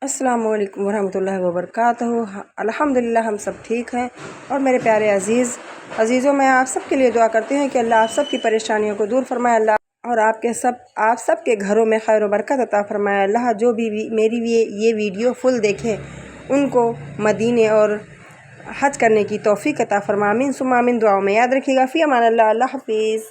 अस्सलाम वालेकुम वरहमतुल्लाहि वबरकातुहू। अल्हम्दुलिल्लाह हम सब ठीक हैं। और मेरे प्यारे अजीज़ों, मैं आप सब के लिए दुआ करती हूँ कि अल्लाह आप सब की परेशानियों को दूर फरमाए अल्लाह, और आप सब के घरों में खैर व बरकत अता फरमाए अल्लाह। जो भी मेरी ये वीडियो फुल देखें उनको मदीने और हज करने की तौफीक अता फरमा। आमीन सुम्मा आमीन। दुआओं में याद रखिएगा। फ़ी अमान अल्लाह। अल्लाह हाफिज़।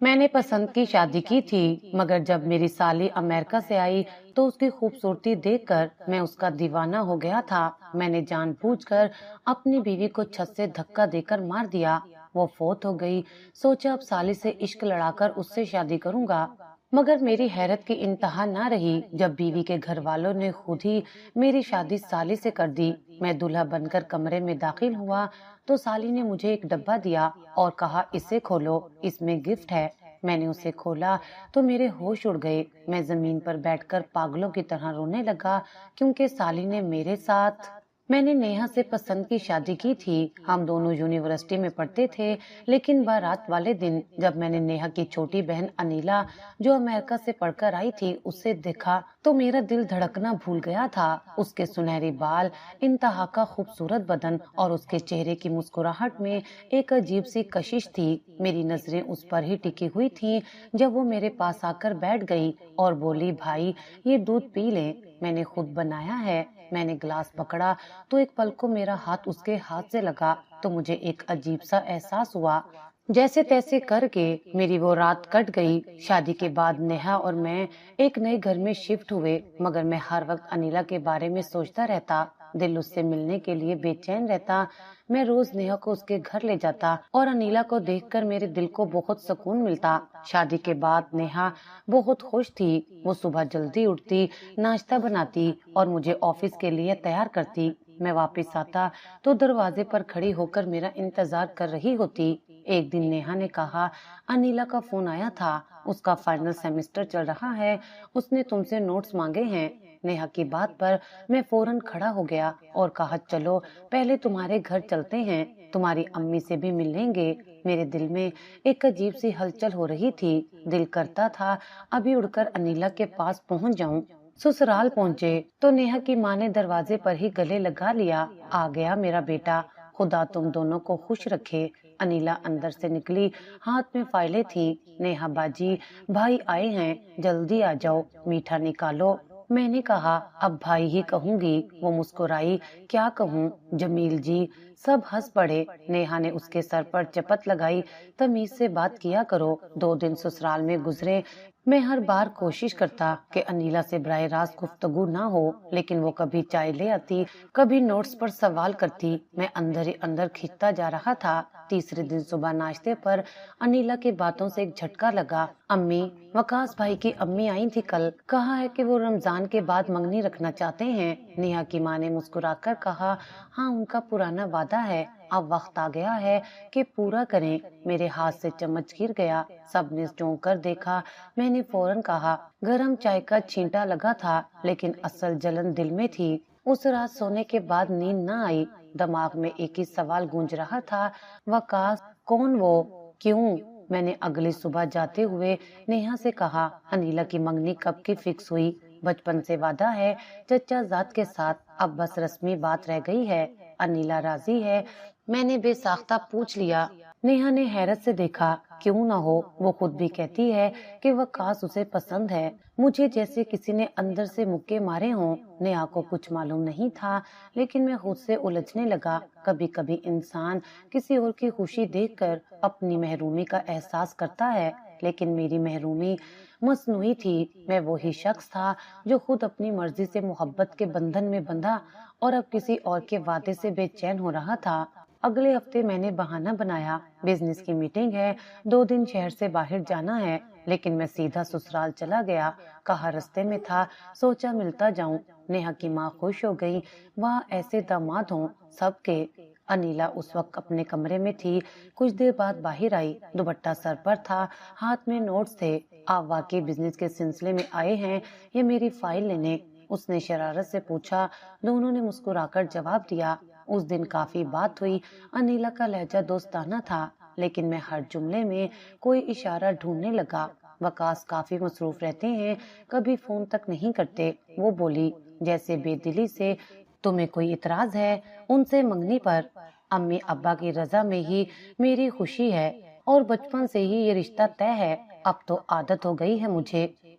मैंने पसंद की शादी की थी, मगर जब मेरी साली अमेरिका से आई तो उसकी खूबसूरती देखकर मैं उसका दीवाना हो गया था। मैंने जानबूझकर अपनी बीवी को छत से धक्का देकर मार दिया। वो फोत हो गई। सोचा अब साली से इश्क लड़ाकर उससे शादी करूंगा। मगर मेरी हैरत की इंतहा ना रही जब बीवी के घर वालों ने खुद ही मेरी शादी साली से कर दी। मैं दूल्हा बनकर कमरे में दाखिल हुआ तो साली ने मुझे एक डब्बा दिया और कहा, इसे खोलो, इसमें गिफ्ट है। मैंने उसे खोला तो मेरे होश उड़ गए। मैं जमीन पर बैठकर पागलों की तरह रोने लगा, क्योंकि साली ने मेरे साथ मैंने नेहा से पसंद की शादी की थी। हम दोनों यूनिवर्सिटी में पढ़ते थे, लेकिन बारात वाले दिन जब मैंने नेहा की छोटी बहन अनीला, जो अमेरिका से पढ़कर आई थी, उससे देखा तो मेरा दिल धड़कना भूल गया था। उसके सुनहरे बाल, इंतहा का खूबसूरत बदन और उसके चेहरे की मुस्कुराहट में एक अजीब सी कशिश थी। मेरी नजरें उस पर ही टिकी हुई थीं जब वो मेरे पास आकर बैठ गई और बोली, भाई ये दूध पी ले, मैंने खुद बनाया है। मैंने गिलास पकड़ा तो एक पल को मेरा हाथ उसके हाथ से लगा तो मुझे एक अजीब सा एहसास हुआ। जैसे तैसे करके मेरी वो रात कट गई। शादी के बाद नेहा और मैं एक नए घर में शिफ्ट हुए, मगर मैं हर वक्त अनीला के बारे में सोचता रहता। दिल उससे मिलने के लिए बेचैन रहता। मैं रोज नेहा को उसके घर ले जाता और अनीला को देखकर मेरे दिल को बहुत सुकून मिलता। शादी के बाद नेहा बहुत खुश थी। वो सुबह जल्दी उठती, नाश्ता बनाती और मुझे ऑफिस के लिए तैयार करती। मैं वापस आता तो दरवाजे पर खड़ी होकर मेरा इंतजार कर रही होती। एक दिन नेहा ने कहा, अनीला का फोन आया था, उसका फाइनल सेमेस्टर चल रहा है, उसने तुमसे नोट्स मांगे हैं। नेहा की बात पर मैं फौरन खड़ा हो गया और कहा, चलो पहले तुम्हारे घर चलते हैं, तुम्हारी अम्मी से भी मिल लेंगे। मेरे दिल में एक अजीब सी हलचल हो रही थी। दिल करता था अभी उड़कर अनीला के पास पहुंच जाऊं। ससुराल पहुंचे तो नेहा की माँ ने दरवाजे पर ही गले लगा लिया, आ गया मेरा बेटा, खुदा तुम दोनों को खुश रखे। अनीला अंदर से निकली, हाथ में फाइलें थी। नेहा बाजी, भाई आए हैं, जल्दी आ जाओ, मीठा निकालो। मैंने कहा, अब भाई ही कहूंगी। वो मुस्कुराई, क्या कहूँ जमील जी। सब हंस पड़े। नेहा ने उसके सर पर चपत लगाई, तमीज से बात किया करो, 2 दिन ससुराल में गुजरे। मैं हर बार कोशिश करता कि अनीला से बराह रास्त गुफ्तगू ना हो, लेकिन वो कभी चाय ले आती, कभी नोट्स पर सवाल करती। मैं अंदर ही अंदर खिंचता जा रहा था। तीसरे दिन सुबह नाश्ते पर अनीला की बातों से एक झटका लगा। अम्मी, वकास भाई की अम्मी आई थी कल, कहा है कि वो रमजान के बाद मंगनी रखना चाहते हैं। नेहा की माँ ने मुस्कुराकर कहा, हाँ उनका पुराना वादा है, अब वक्त आ गया है कि पूरा करें। मेरे हाथ से चम्मच गिर गया। सबने चौंक कर देखा। मैंने फौरन कहा, गरम चाय का छींटा लगा था, लेकिन असल जलन दिल में थी। उस रात सोने के बाद नींद न आई। दिमाग में एक ही सवाल गूंज रहा था, वकास कौन वो, क्यों? मैंने अगली सुबह जाते हुए नेहा से कहा, अनीला की मंगनी कब की फिक्स हुई? बचपन से वादा है चचा जात के साथ, अब बस रस्मी बात रह गई है। अनीला राजी है? मैंने बेसाख्ता पूछ लिया। नेहा ने हैरत से देखा, क्यों ना हो, वो खुद भी कहती है कि वकास उसे पसंद है। मुझे जैसे किसी ने अंदर से मुक्के मारे हों। नेहा को कुछ मालूम नहीं था, लेकिन मैं खुद से उलझने लगा। कभी कभी इंसान किसी और की खुशी देखकर अपनी महरूमी का एहसास करता है, लेकिन मेरी महरूमी मसनूई थी। मैं वही शख्स था जो खुद अपनी मर्जी से मोहब्बत के बंधन में बंधा और अब किसी और के वादे से बेचैन हो रहा था। अगले हफ्ते मैंने बहाना बनाया, बिजनेस की मीटिंग है, 2 दिन शहर से बाहर जाना है, लेकिन मैं सीधा ससुराल चला गया। कहा रास्ते में था, सोचा मिलता जाऊं। नेहा की माँ खुश हो गई, वहाँ ऐसे दामाद हों सबके। अनीला उस वक्त अपने कमरे में थी। कुछ देर बाद बाहर आई, दुपट्टा सर पर था, हाथ में नोट्स थे। आप वाकई बिजनेस के सिलसिले में आए हैं या मेरी फाइल लेने? उसने शरारत से पूछा। दोनों ने मुस्कुराकर जवाब दिया। उस दिन काफी बात हुई। अनीला का लहजा दोस्ताना था, लेकिन मैं हर जुमले में कोई इशारा ढूंढने लगा। वकास काफी मसरूफ रहते हैं, कभी फोन तक नहीं करते। वो बोली, जैसे बेदिली से, तुम्हें कोई इतराज है उनसे मंगनी पर? अम्मी अब्बा की रजा में ही मेरी खुशी है और बचपन से ही ये रिश्ता तय है। अब तो आदत हो गई है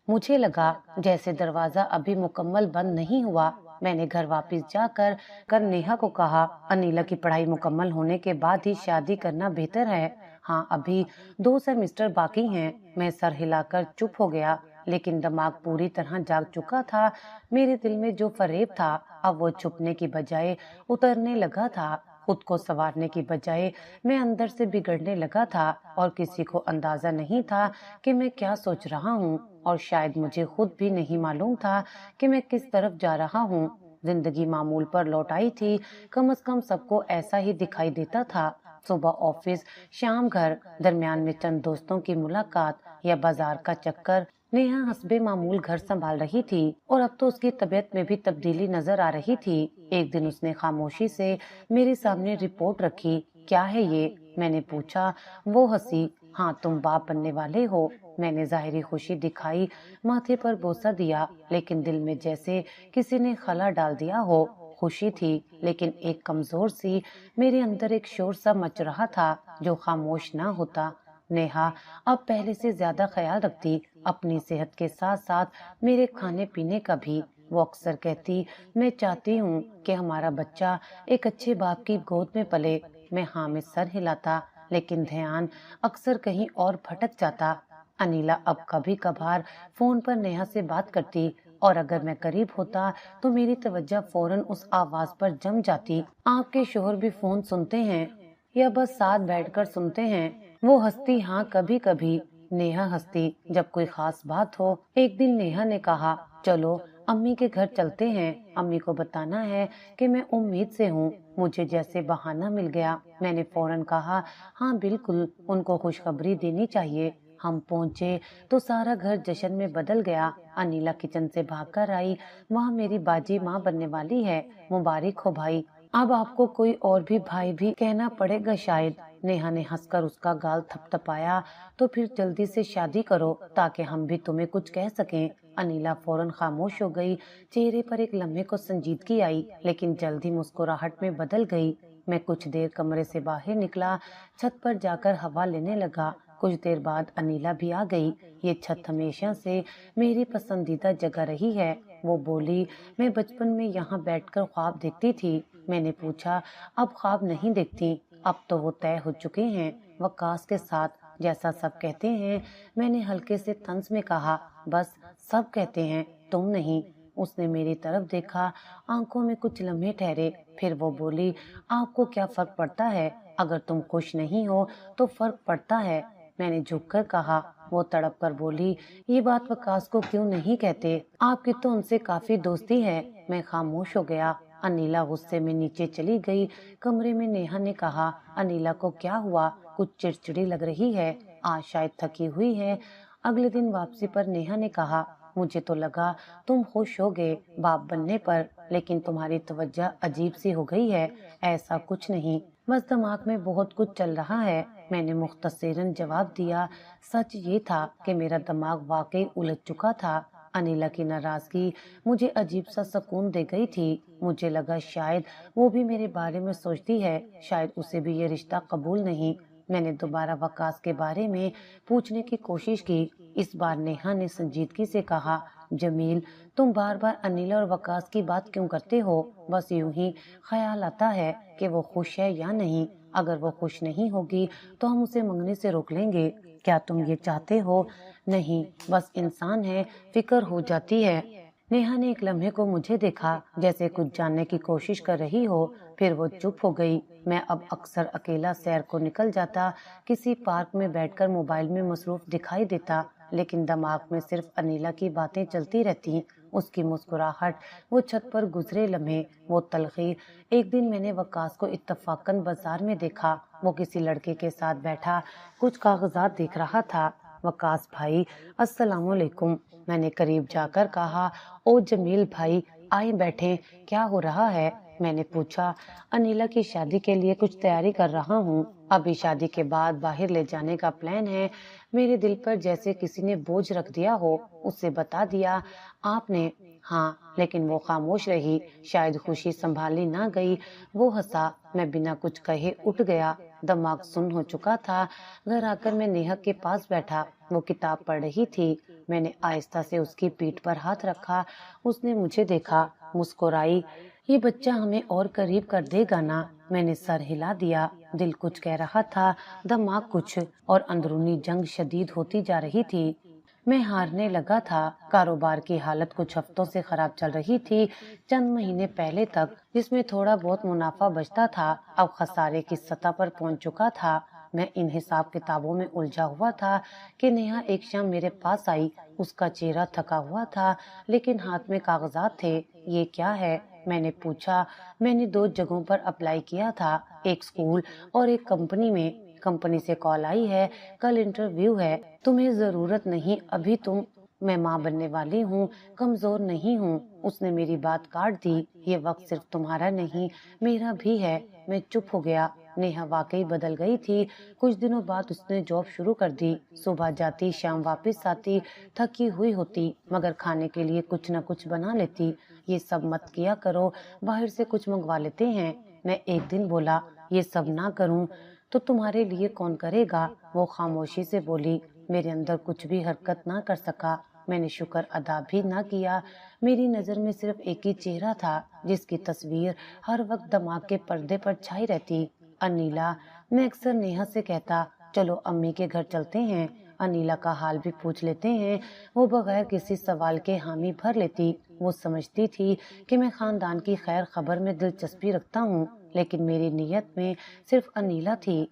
मुझे लगा जैसे दरवाजा अभी मुकम्मल बंद नहीं हुआ। मैंने घर वापस जाकर नेहा को कहा, अनीला की पढ़ाई मुकम्मल होने के बाद ही शादी करना बेहतर है। हाँ, अभी 2 सेमेस्टर बाकी हैं। मैं सर हिलाकर चुप हो गया, लेकिन दिमाग पूरी तरह जाग चुका था। मेरे दिल में जो फरेब था, अब वो छुपने की बजाय उतरने लगा था। खुद को संवारने की बजाय मैं अंदर से बिगड़ने लगा था और किसी को अंदाजा नहीं था कि मैं क्या सोच रहा हूँ, और शायद मुझे खुद भी नहीं मालूम था कि मैं किस तरफ जा रहा हूँ। जिंदगी मामूल पर लौट आई थी। कम से कम सबको ऐसा ही दिखाई देता था। सुबह ऑफिस, शाम घर, दरमियान में चंद दोस्तों की मुलाकात या बाजार का चक्कर। नेहा हस्बे मामूल घर संभाल रही थी और अब तो उसकी तबीयत में भी तब्दीली नजर आ रही थी। एक दिन उसने खामोशी से मेरे सामने रिपोर्ट रखी। क्या है ये? मैंने पूछा। वो हंसी। हाँ, तुम बाप बनने वाले हो। मैंने जाहिरी खुशी दिखाई, माथे पर बोसा दिया, लेकिन दिल में जैसे किसी ने खला डाल दिया हो। खुशी थी, लेकिन एक कमजोर सी, मेरे अंदर एक शोर सा मच रहा था जो खामोश ना होता। नेहा अब पहले से ज्यादा ख्याल रखती, अपनी सेहत के साथ साथ मेरे खाने पीने का भी। वो अक्सर कहती, मैं चाहती हूँ कि हमारा बच्चा एक अच्छे बाप की गोद में पले। मैं हाँ में सर हिलाता, लेकिन ध्यान अक्सर कहीं और भटक जाता। अनीला अब कभी कभार फोन पर नेहा से बात करती, और अगर मैं करीब होता तो मेरी तवज्जो फौरन उस आवाज पर जम जाती। आपके शोहर भी फोन सुनते हैं या बस साथ बैठकर सुनते हैं? वो हंसती। हाँ, कभी कभी। नेहा हंसती जब कोई खास बात हो। एक दिन नेहा ने कहा, चलो अम्मी के घर चलते हैं, अम्मी को बताना है कि मैं उम्मीद से हूँ। मुझे जैसे बहाना मिल गया। मैंने फौरन कहा, हाँ बिल्कुल, उनको खुशखबरी देनी चाहिए। हम पहुँचे तो सारा घर जश्न में बदल गया। अनीला किचन से भागकर आई। वहाँ मेरी बाजी माँ बनने वाली है। मुबारक हो भाई। अब आपको कोई और भी भाई भी कहना पड़ेगा शायद। नेहा ने हंसकर उसका गाल थपथपाया। तो फिर जल्दी से शादी करो ताकि हम भी तुम्हें कुछ कह सकें। अनीला फौरन खामोश हो गई। चेहरे पर एक लम्हे को संजीदगी आई, लेकिन जल्दी मुस्कुराहट में बदल गई। मैं कुछ देर कमरे से बाहर निकला, छत पर जाकर हवा लेने लगा। कुछ देर बाद अनीला भी आ गई। ये छत हमेशा से मेरी पसंदीदा जगह रही है, वो बोली। मैं बचपन में यहाँ बैठकर ख्वाब देखती थी। मैंने पूछा, अब ख्वाब नहीं देखती? अब तो वो तय हो चुके हैं, वकास के साथ, जैसा सब कहते हैं। मैंने हल्के से तंज में कहा, बस सब कहते हैं, तुम नहीं। उसने मेरी तरफ देखा, आंखों में कुछ लम्हे ठहरे, फिर वो बोली, आपको क्या फर्क पड़ता है? अगर तुम खुश नहीं हो तो फर्क पड़ता है। मैंने झुककर कहा। वो तड़प कर बोली, ये बात वकास को क्यों नहीं कहते? आपकी तो उनसे काफी दोस्ती है। मैं खामोश हो गया। अनीला गुस्से में नीचे चली गई। कमरे में नेहा ने कहा, अनीला को क्या हुआ? कुछ चिड़चिड़ी लग रही है, आज शायद थकी हुई है। अगले दिन वापसी पर नेहा ने कहा, मुझे तो लगा तुम खुश हो गए बाप बनने पर, लेकिन तुम्हारी तवज्जो अजीब सी हो गई है। ऐसा कुछ नहीं, बस दिमाग में बहुत कुछ चल रहा है। मैंने मुख्तसरन जवाब दिया। सच ये था कि मेरा दिमाग वाकई उलझ चुका था। अनीला की नाराजगी मुझे अजीब सा सुकून दे गई थी। मुझे लगा शायद वो भी मेरे बारे में सोचती है, शायद उसे भी ये रिश्ता कबूल नहीं। मैंने दोबारा वकास के बारे में पूछने की कोशिश की। इस बार नेहा ने संजीदगी से कहा, जमील, तुम बार बार अनीला और वकास की बात क्यों करते हो? बस यूं ही ख्याल आता है कि वो खुश है या नहीं। अगर वो खुश नहीं होगी तो हम उसे मंगने से रोक लेंगे। क्या तुम ये चाहते हो? नहीं, बस इंसान है, फिक्र हो जाती है। नेहा ने एक लम्हे को मुझे देखा, जैसे कुछ जानने की कोशिश कर रही हो, फिर वो चुप हो गई। मैं अब अक्सर अकेला सैर को निकल जाता, किसी पार्क में बैठकर मोबाइल में मसरूफ दिखाई देता, लेकिन दिमाग में सिर्फ अनीला की बातें चलती रहती। उसकी मुस्कुराहट, वो छत पर गुजरे लम्हे, वो तलखी। एक दिन मैंने वकास को इत्तफाकन बाजार में देखा। वो किसी लड़के के साथ बैठा कुछ कागजात देख रहा था। वकास भाई, अस्सलामुअलैकुम। मैंने करीब जाकर कहा, ओ जमील भाई, आए बैठे, क्या हो रहा है? मैंने पूछा। अनीला की शादी के लिए कुछ तैयारी कर रहा हूँ। अभी शादी के बाद बाहर ले जाने का प्लान है। मेरे दिल पर जैसे किसी ने बोझ रख दिया हो। उससे बता दिया। आपने? ہاں لیکن وہ خاموش رہی، شاید خوشی سنبھالی نہ گئی۔ وہ ہنسا، میں بنا کچھ کہے اٹھ گیا، دماغ سن ہو چکا تھا۔ گھر آ کر میں نیہا کے پاس بیٹھا، وہ کتاب پڑھ رہی تھی۔ میں نے آہستہ سے اس کی پیٹھ پر ہاتھ رکھا، اس نے مجھے دیکھا، مسکرائی۔ یہ بچہ ہمیں اور قریب کر دے گا نا؟ میں نے سر ہلا دیا۔ دل کچھ کہہ رہا تھا، دماغ کچھ، اور اندرونی جنگ شدید ہوتی جا رہی تھی۔ میں ہارنے لگا تھا۔ کاروبار کی حالت کچھ ہفتوں سے خراب چل رہی تھی۔ چند مہینے پہلے تک جس میں تھوڑا بہت منافع بچتا تھا، اب خسارے کی سطح پر پہنچ چکا تھا۔ میں ان حساب کتابوں میں الجھا ہوا تھا کہ نیہا ایک شام میرے پاس آئی۔ اس کا چہرہ تھکا ہوا تھا لیکن ہاتھ میں کاغذات تھے۔ یہ کیا ہے؟ میں نے پوچھا۔ میں نے 2 جگہوں پر اپلائی کیا تھا، ایک اسکول اور ایک کمپنی میں۔ کمپنی سے کال آئی ہے، کل انٹرویو ہے۔ تمہیں ضرورت نہیں ابھی میں ماں بننے والی ہوں، کمزور نہیں ہوں۔ اس نے میری بات کاٹ دی۔ یہ وقت صرف تمہارا نہیں، میرا بھی ہے۔ میں چپ ہو گیا۔ نیہا واقعی بدل گئی تھی۔ کچھ دنوں بعد اس نے جاب شروع کر دی۔ صبح جاتی، شام واپس آتی، تھکی ہوئی ہوتی، مگر کھانے کے لیے کچھ نہ کچھ بنا لیتی۔ یہ سب مت کیا کرو، باہر سے کچھ منگوا لیتے ہیں۔ میں ایک دن بولا، یہ سب نہ کروں تو تمہارے لیے کون کرے گا؟ وہ خاموشی سے بولی۔ میرے اندر کچھ بھی حرکت نہ کر سکا۔ میں نے شکر ادا بھی نہ کیا۔ میری نظر میں صرف ایک ہی چہرہ تھا جس کی تصویر ہر وقت دماغ کے پردے پر چھائی رہتی، انیلا۔ میں اکثر نیہا سے کہتا، چلو امی کے گھر چلتے ہیں، انیلا کا حال بھی پوچھ لیتے ہیں۔ وہ بغیر کسی سوال کے حامی بھر لیتی۔ وہ سمجھتی تھی کہ میں خاندان کی خیر خبر میں دلچسپی رکھتا ہوں، لیکن میری نیت میں صرف انیلا تھی۔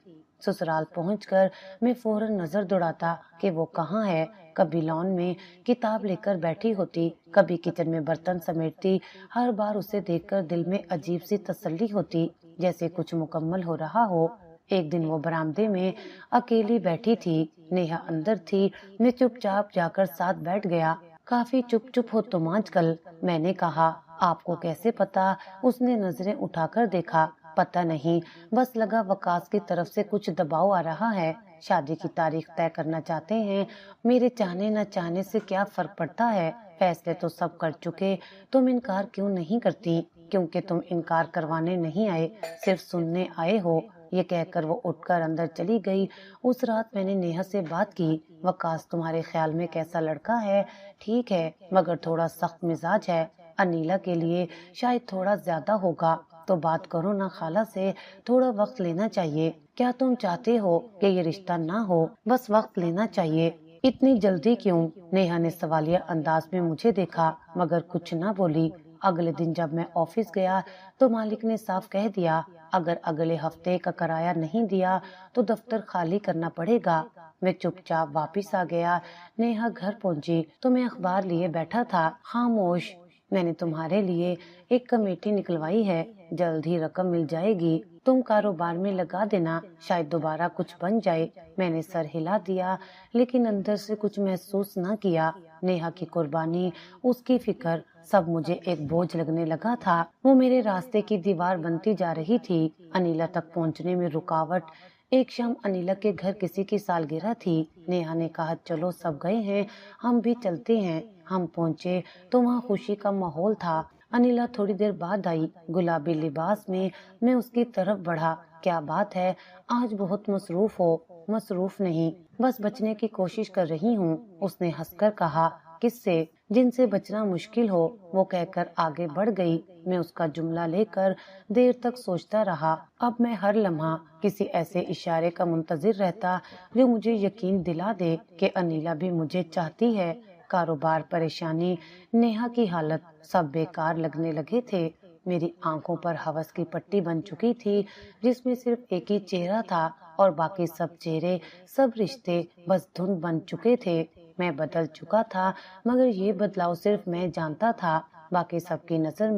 سسرال پہنچ کر میں فوراً نظر دوڑاتا کہ وہ کہاں ہے۔ کبھی لان میں کتاب لے کر بیٹھی ہوتی، کبھی کچن میں برتن سمیٹتی۔ ہر بار اسے دیکھ کر دل میں عجیب سی تسلی ہوتی، جیسے کچھ مکمل ہو رہا ہو۔ ایک دن وہ برآمدے میں اکیلی بیٹھی تھی، نیہا اندر تھی۔ میں چپ چاپ جا کر ساتھ بیٹھ گیا۔ کافی چپ ہو تم آج کل، میں نے کہا۔ آپ کو کیسے پتا؟ اس نے نظریں اٹھا کر دیکھا۔ پتہ نہیں، بس لگا وقاص کی طرف سے کچھ دباؤ آ رہا ہے۔ شادی کی تاریخ طے کرنا چاہتے ہیں۔ میرے چاہنے نہ چاہنے سے کیا فرق پڑتا ہے؟ فیصلے تو سب کر چکے، تم انکار کیوں نہیں کرتی؟ کیونکہ تم انکار کروانے نہیں آئے، صرف سننے آئے ہو۔ یہ کہہ کر وہ اٹھ کر اندر چلی گئی۔ اس رات میں نے نیہا سے بات کی۔ وقاص تمہارے خیال میں کیسا لڑکا ہے؟ ٹھیک ہے، مگر تھوڑا سخت مزاج ہے۔ انیلا کے لیے شاید تھوڑا زیادہ ہوگا۔ تو بات کرو نا خالہ سے، تھوڑا وقت لینا چاہیے۔ کیا تم چاہتے ہو کہ یہ رشتہ نہ ہو؟ بس وقت لینا چاہیے۔ اتنی جلدی کیوں؟ نیہا نے سوالیہ انداز میں مجھے دیکھا مگر کچھ نہ بولی۔ اگلے دن جب میں آفس گیا تو مالک نے صاف کہہ دیا، اگر اگلے ہفتے کا کرایہ نہیں دیا تو دفتر خالی کرنا پڑے گا۔ میں چپ چاپ واپس آ گیا۔ نیہا گھر پہنچی تو میں اخبار لیے بیٹھا تھا، خاموش۔ میں نے تمہارے لیے ایک کمیٹی نکلوائی ہے، جلد ہی رقم مل جائے گی، تم کاروبار میں لگا دینا، شاید دوبارہ کچھ بن جائے۔ میں نے سر ہلا دیا لیکن اندر سے کچھ محسوس نہ کیا۔ نیہا کی قربانی، اس کی فکر، سب مجھے ایک بوجھ لگنے لگا تھا۔ وہ میرے راستے کی دیوار بنتی جا رہی تھی، انیلا تک پہنچنے میں رکاوٹ۔ ایک شام انیلا کے گھر کسی کی سالگرہ تھی۔ نیہا نے کہا، چلو سب گئے ہیں، ہم بھی چلتے ہیں۔ ہم پہنچے تو وہاں خوشی کا ماحول تھا۔ انیلا تھوڑی دیر بعد آئی، گلابی لباس میں۔ میں اس کی طرف بڑھا۔ کیا بات ہے، آج بہت مصروف ہو؟ مصروف نہیں، بس بچنے کی کوشش کر رہی ہوں، اس نے ہنس کر کہا۔ کس سے؟ جن سے بچنا مشکل ہو، وہ کہہ کر آگے بڑھ گئی۔ میں اس کا جملہ لے کر دیر تک سوچتا رہا۔ اب میں ہر لمحہ کسی ایسے اشارے کا منتظر رہتا جو مجھے یقین دلا دے کہ انیلا بھی مجھے چاہتی ہے۔ کاروبار، پریشانی، نیہا کی حالت، سب بیکار لگنے لگے تھے۔ میری آنکھوں پر ہوس کی پٹی بن چکی تھی جس میں صرف ایک ہی چہرہ تھا اور باقی سب چہرے، سب رشتے بس دھند بن چکے تھے۔ میں بدل چکا تھا مگر یہ بدلاؤ صرف میں جانتا تھا، باقی سب کی نظر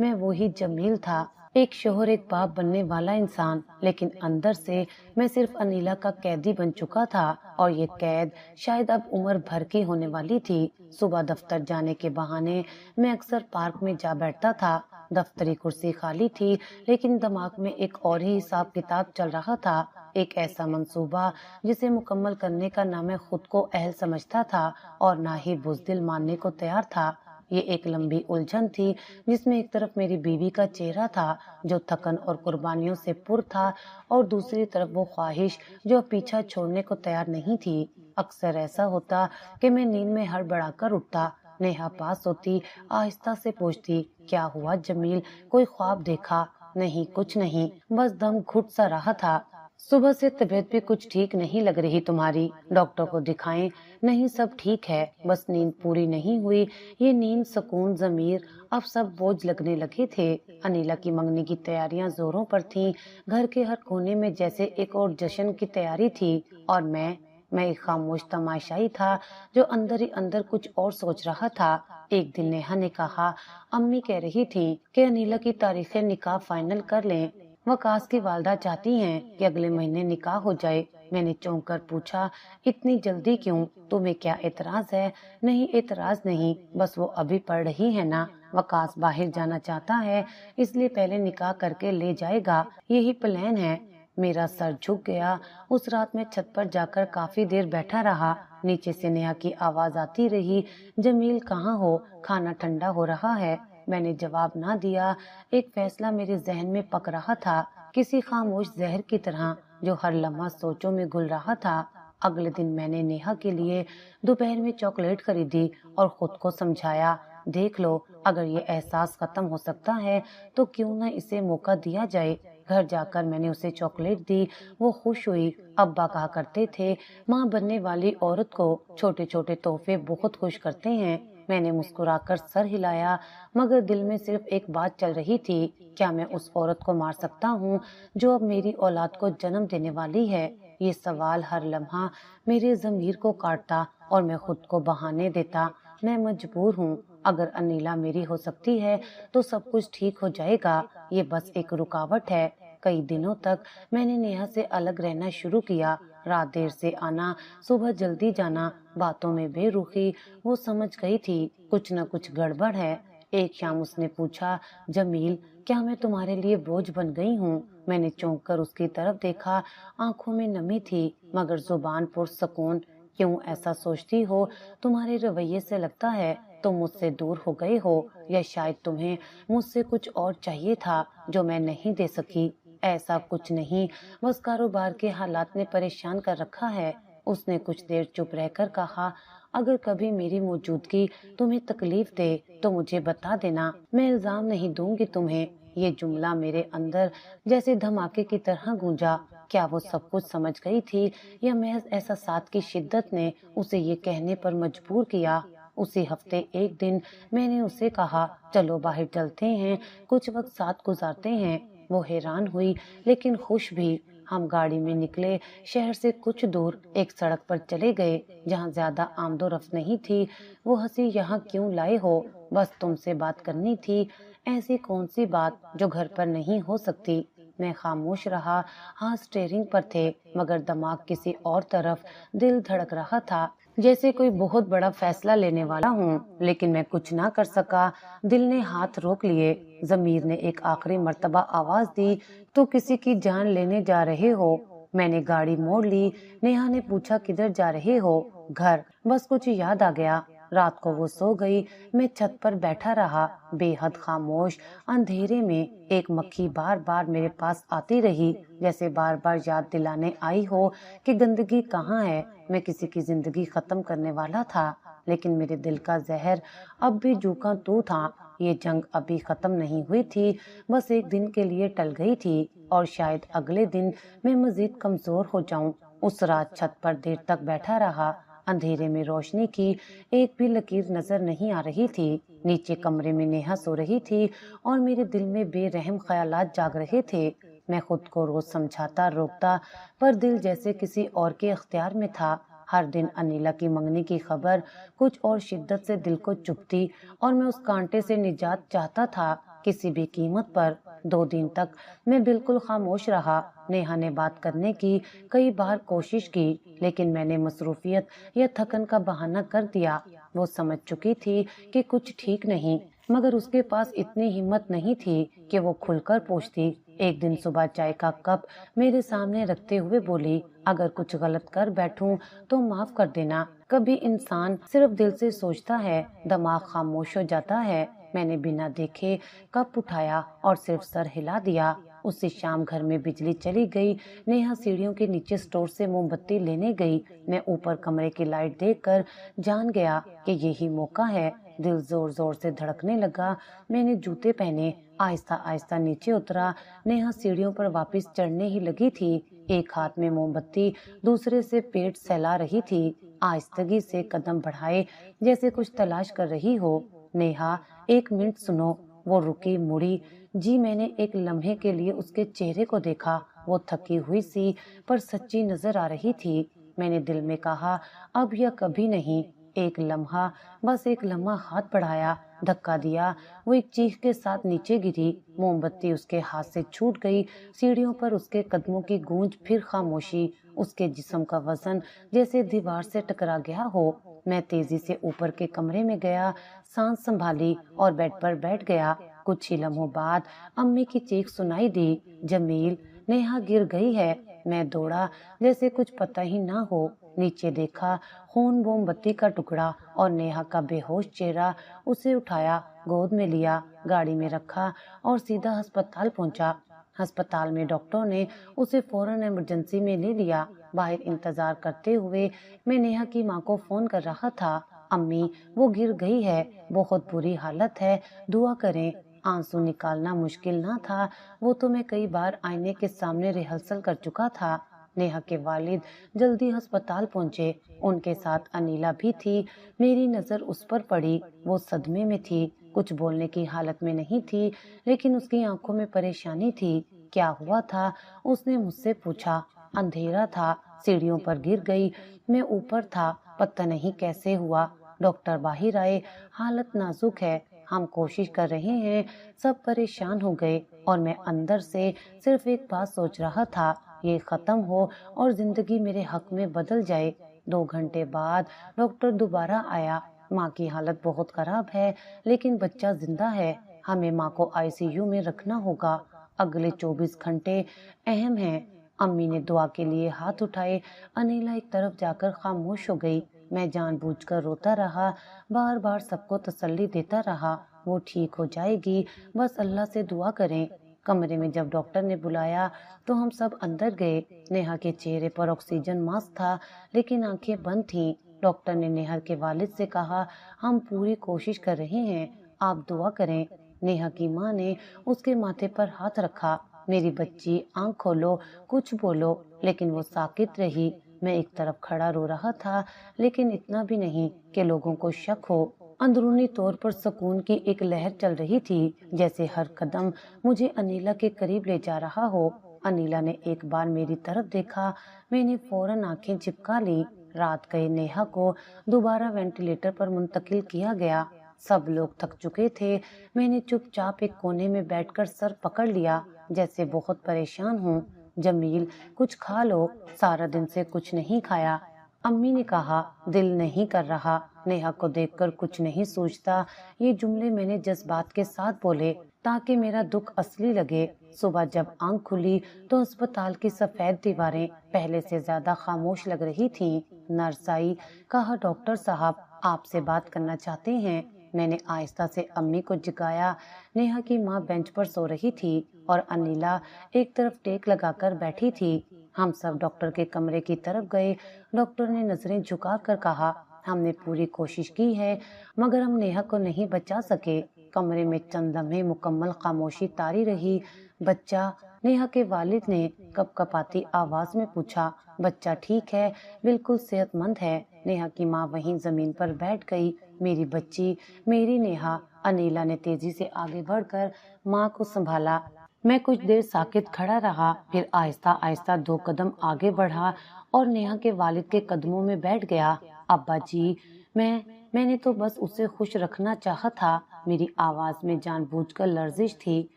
میں وہی جمیل تھا، ایک شوہر، ایک باپ بننے والا انسان، لیکن اندر سے میں صرف انیلا کا قیدی بن چکا تھا، اور یہ قید شاید اب عمر بھر کی ہونے والی تھی۔ صبح دفتر جانے کے بہانے میں اکثر پارک میں جا بیٹھتا تھا۔ دفتری کرسی خالی تھی لیکن دماغ میں ایک اور ہی حساب کتاب چل رہا تھا، ایک ایسا منصوبہ جسے مکمل کرنے کا نہ میں خود کو اہل سمجھتا تھا اور نہ ہی بزدل ماننے کو تیار تھا۔ ये एक लंबी उलझन थी जिसमें एक तरफ मेरी बीवी का चेहरा था जो थकन और कुर्बानियों से पुर था, और दूसरी तरफ वो ख्वाहिश जो पीछा छोड़ने को तैयार नहीं थी। अक्सर ऐसा होता कि मैं नींद में हड़बड़ाकर उठता, नेहा पास होती, आहिस्ता से पूछती, क्या हुआ जमील, कोई ख्वाब देखा? नहीं, कुछ नहीं, बस दम घुट सा रहा था। सुबह से तबीयत भी कुछ ठीक नहीं लग रही तुम्हारी, डॉक्टर को दिखाएं? नहीं, सब ठीक है, बस नींद पूरी नहीं हुई। ये नींद, सुकून, जमीर, अब सब बोझ लगने लगे थे। अनिला की मंगनी की तैयारियां जोरों पर थीं। घर के हर कोने में जैसे एक और जश्न की तैयारी थी, और मैं एक खामोश तमाशाई था जो अंदर ही अंदर कुछ और सोच रहा था। एक दिन नेहा ने कहा, अम्मी कह रही थी कि अनिला की तारीख निकाह फाइनल कर लें। वकास की वालदा चाहती हैं कि अगले महीने निकाह हो जाए। मैंने चौंक कर पूछा, इतनी जल्दी क्यों? तुम्हें क्या एतराज है? नहीं, एतराज नहीं, बस वो अभी पढ़ रही है ना। वकास बाहर जाना चाहता है, इसलिए पहले निकाह करके ले जाएगा, यही प्लान है। मेरा सर झुक गया। उस रात मैं छत पर जाकर काफी देर बैठा रहा। नीचे से नेहा की आवाज आती रही, जमील कहाँ हो, खाना ठंडा हो रहा है। मैंने जवाब ना दिया। एक फैसला मेरे जहन में पक रहा था, किसी खामोश जहर की तरह जो हर लम्हा सोचों में घुल रहा था। अगले दिन मैंने नेहा के लिए दोपहर में चॉकलेट खरीदी और खुद को समझाया, देख लो, अगर ये एहसास खत्म हो सकता है तो क्यों न इसे मौका दिया जाए। घर जाकर मैंने उसे चॉकलेट दी, वो खुश हुई। अब्बा कहा करते थे, माँ बनने वाली औरत को छोटे छोटे तोहफे बहुत खुश करते हैं। मैंने मुस्कुराकर सर हिलाया, मगर दिल में सिर्फ एक बात चल रही थी, क्या मैं उस औरत को मार सकता हूँ जो अब मेरी औलाद को जन्म देने वाली है? ये सवाल हर लम्हा मेरे ज़मीर को काटता और मैं खुद को बहाने देता। मैं मजबूर हूँ, अगर अनिला मेरी हो सकती है तो सब कुछ ठीक हो जाएगा, ये बस एक रुकावट है। कई दिनों तक मैंने नेहा से अलग रहना शुरू किया, रात देर से आना, सुबह जल्दी जाना, बातों में बेरुखी। वो समझ गई थी कुछ न कुछ गड़बड़ है। एक शाम उसने पूछा, जमील, क्या मैं तुम्हारे लिए बोझ बन गई हूँ? मैंने चौंक कर उसकी तरफ देखा, आंखों में नमी थी मगर जुबान पुरसकून। क्यों ऐसा सोचती हो? तुम्हारे रवैये से लगता है तुम मुझसे दूर हो गए हो, या शायद तुम्हें मुझसे कुछ और चाहिए था जो मैं नहीं दे सकी। ऐसा कुछ नहीं, बस कारोबार के हालात ने परेशान कर रखा है। उसने कुछ देर चुप रहकर कहा, अगर कभी मेरी मौजूदगी तुम्हें तकलीफ दे तो मुझे बता देना, मैं इल्जाम नहीं दूंगी तुम्हें। ये जुमला मेरे अंदर जैसे धमाके की तरह गूंजा। क्या वो सब कुछ समझ गई थी, या महज एहसासात की शिद्दत ने उसे ये कहने पर मजबूर किया? उसी हफ्ते एक दिन मैंने उसे कहा, चलो बाहर चलते हैं, कुछ वक्त साथ गुजारते हैं। वो हैरान हुई लेकिन खुश भी। हम गाड़ी में निकले, शहर से कुछ दूर एक सड़क पर चले गए जहाँ ज्यादा आमदोरफ्त नहीं थी। वो हंसी, यहाँ क्यों लाए हो? बस तुमसे बात करनी थी। ऐसी कौन सी बात जो घर पर नहीं हो सकती? मैं खामोश रहा, हाथ स्टीयरिंग पर थे मगर दिमाग किसी और तरफ। दिल धड़क रहा था जैसे कोई बहुत बड़ा फैसला लेने वाला हूँ, लेकिन मैं कुछ ना कर सका। दिल ने हाथ रोक लिए। जमीर ने एक आखिरी मर्तबा आवाज दी, तो किसी की जान लेने जा रहे हो? मैंने गाड़ी मोड़ ली। नेहा ने पूछा, किधर जा रहे हो? घर। बस कुछ याद आ गया। रात को वो सो गई, मैं छत पर बैठा रहा, बेहद खामोश। अंधेरे में एक मक्खी बार बार मेरे पास आती रही, जैसे बार बार याद दिलाने आई हो कि गंदगी कहाँ है। मैं किसी की जिंदगी खत्म करने वाला था, लेकिन मेरे दिल का जहर अब भी जूका तू था। ये जंग अभी खत्म नहीं हुई थी, बस एक दिन के लिए टल गई थी, और शायद अगले दिन मैं मजीद कमजोर हो जाऊं। उस रात छत पर देर तक बैठा रहा। अंधेरे में रोशनी की एक भी लकीर नजर नहीं आ रही थी। नीचे कमरे में नेहा सो रही थी और मेरे दिल में बेरहम ख्यालात जाग रहे थे। मैं खुद को रोज समझाता, रोकता, पर दिल जैसे किसी और के इख्तियार में था। हर दिन अनिला की मंगनी की खबर कुछ और शिद्दत से दिल को चुभती, और मैं उस कांटे से निजात चाहता था, किसी भी कीमत पर। 2 दिन तक मैं बिल्कुल खामोश रहा। नेहा ने बात करने की कई बार कोशिश की, लेकिन मैंने मसरूफियत या थकन का बहाना कर दिया। वो समझ चुकी थी कि कुछ ठीक नहीं, मगर उसके पास इतनी हिम्मत नहीं थी कि वो खुलकर पूछती। एक दिन सुबह चाय का कप मेरे सामने रखते हुए बोली, अगर कुछ गलत कर बैठूं तो माफ कर देना, कभी इंसान सिर्फ दिल से सोचता है, दिमाग खामोश हो जाता है। मैंने बिना देखे कप उठाया और सिर्फ सर हिला दिया। उसी शाम घर में बिजली चली गई। नेहा सीढ़ियों के नीचे स्टोर से मोमबत्ती लेने गई। मैं ऊपर कमरे की लाइट देखकर जान गया कि यही मौका है। दिल जोर जोर से धड़कने लगा। मैंने जूते पहने, आहिस्ता आहिस्ता नीचे उतरा। नेहा सीढ़ियों पर वापस चढ़ने ही लगी थी। एक हाथ में मोमबत्ती, दूसरे से पेट सहला रही थी। आहिस्तगी से कदम बढ़ाए, जैसे कुछ तलाश कर रही हो। नेहा, 1 मिनट सुनो। वो रुकी, मुड़ी। जी, मैंने एक लम्हे के लिए उसके चेहरे को देखा। वो थकी हुई सी पर सच्ची नजर आ रही थी। मैंने दिल में कहा, अब या कभी नहीं। एक लम्हा, बस एक लम्हा। हाथ बढ़ाया, धक्का दिया। वो एक चीख के साथ नीचे गिरी। मोमबत्ती उसके हाथ से छूट गई। सीढ़ियों पर उसके कदमों की गूंज, फिर खामोशी। उसके जिस्म का वजन जैसे दीवार से टकरा गया हो। मैं तेजी से ऊपर के कमरे में गया, सांस संभाली और बेड पर बैठ गया। कुछ ही लम्हों बाद अम्मी की चीख सुनाई दी, जमील, नेहा गिर गई है। मैं दौड़ा, जैसे कुछ पता ही ना हो। नीचे देखा, खून, मोमबत्ती का टुकड़ा और नेहा का बेहोश चेहरा। उसे उठाया, गोद में लिया, गाड़ी में रखा और सीधा अस्पताल पहुंचा। अस्पताल में डॉक्टर ने उसे फौरन इमरजेंसी में ले लिया। बाहर इंतजार करते हुए मैं नेहा की माँ को फोन कर रहा था। अम्मी, वो गिर गई है, बहुत बुरी हालत है, दुआ करें। आंसू निकालना मुश्किल ना था। वो तो मैं कई बार आईने के सामने रिहर्सल कर चुका था। नेहा के वालिद जल्दी अस्पताल पहुंचे। उनके साथ अनीला भी थी। मेरी नजर उस पर पड़ी। वो सदमे में थी, कुछ बोलने की हालत में नहीं थी, लेकिन उसकी आंखों में परेशानी थी। क्या हुआ था? उसने मुझसे पूछा। अंधेरा था, सीढ़ियों पर गिर गई। मैं ऊपर था, पता नहीं कैसे हुआ। डॉक्टर बाहर आए, हालत नाजुक है, हम कोशिश कर रहे हैं। सब परेशान हो गए और मैं अंदर से सिर्फ एक बात सोच रहा था, ये खत्म हो और जिंदगी मेरे हक में बदल जाए। 2 घंटे बाद डॉक्टर दोबारा आया। माँ की हालत बहुत खराब है, लेकिन बच्चा जिंदा है। हमें माँ को आईसीयू में रखना होगा। अगले 24 घंटे अहम हैं। अम्मी ने दुआ के लिए हाथ उठाए। अनीला एक तरफ जाकर खामोश हो गई। मैं जानबूझकर रोता रहा, बार बार सबको तसल्ली देता रहा, वो ठीक हो जाएगी, बस अल्लाह से दुआ करें। कमरे में जब डॉक्टर ने बुलाया तो हम सब अंदर गए। नेहा के चेहरे पर ऑक्सीजन मास्क था, लेकिन आंखें बंद थीं। डॉक्टर ने नेहा के वालिद से कहा, हम पूरी कोशिश कर रहे हैं, आप दुआ करें। नेहा की माँ ने उसके माथे पर हाथ रखा। मेरी बच्ची, आंख खोलो, कुछ बोलो, लेकिन वो साकित रही। मैं एक तरफ खड़ा रो रहा था, लेकिन इतना भी नहीं कि लोगों को शक हो। अंदरूनी तौर पर सुकून की एक लहर चल रही थी, जैसे हर कदम मुझे अनीला के करीब ले जा रहा हो। अनीला ने एक बार मेरी तरफ देखा। मैंने फौरन आंखें झिपका ली। रात गए नेहा को दोबारा वेंटिलेटर पर मुंतकिल किया गया। सब लोग थक चुके थे। मैंने चुपचाप एक कोने में बैठकर सर पकड़ लिया, जैसे बहुत परेशान हूँ। जमील, कुछ खा लो, सारा दिन से कुछ नहीं खाया। अम्मी ने कहा, दिल नहीं कर रहा, नेहा को देखकर कुछ नहीं सोचता। ये जुमले मैंने जज्बात के साथ बोले ताकि मेरा दुख असली लगे। सुबह जब आंख खुली तो अस्पताल की सफेद दीवारें पहले से ज्यादा खामोश लग रही थीं। नर्स आई, कहा, डॉक्टर साहब आपसे बात करना चाहते हैं। मैंने आहिस्ता से अम्मी को जगाया। नेहा की माँ बेंच पर सो रही थी और अनीला एक तरफ टेक लगाकर बैठी थी। हम सब डॉक्टर के कमरे की तरफ गए। डॉक्टर ने नजरें झुकाकर कहा, हमने पूरी कोशिश की है, मगर हम नेहा को नहीं बचा सके। कमरे में चंद लम्हे मुकम्मल खामोशी तारी रही। बच्चा, नेहा के वालिद ने कपकपाती आवाज में पूछा। बच्चा ठीक है, बिल्कुल सेहतमंद है। नेहा की माँ वहीं जमीन पर बैठ गई। मेरी बच्ची, मेरी नेहा। अनीला ने तेजी से आगे बढ़कर माँ को संभाला। मैं कुछ देर साकित खड़ा रहा, फिर आहिस्ता आहिस्ता 2 कदम आगे बढ़ा और नेहा के वालिद के कदमों में बैठ गया। अब्बा जी, मैंने तो बस उसे खुश रखना चाहा था। मेरी आवाज में जानबूझकर लर्जिश थी।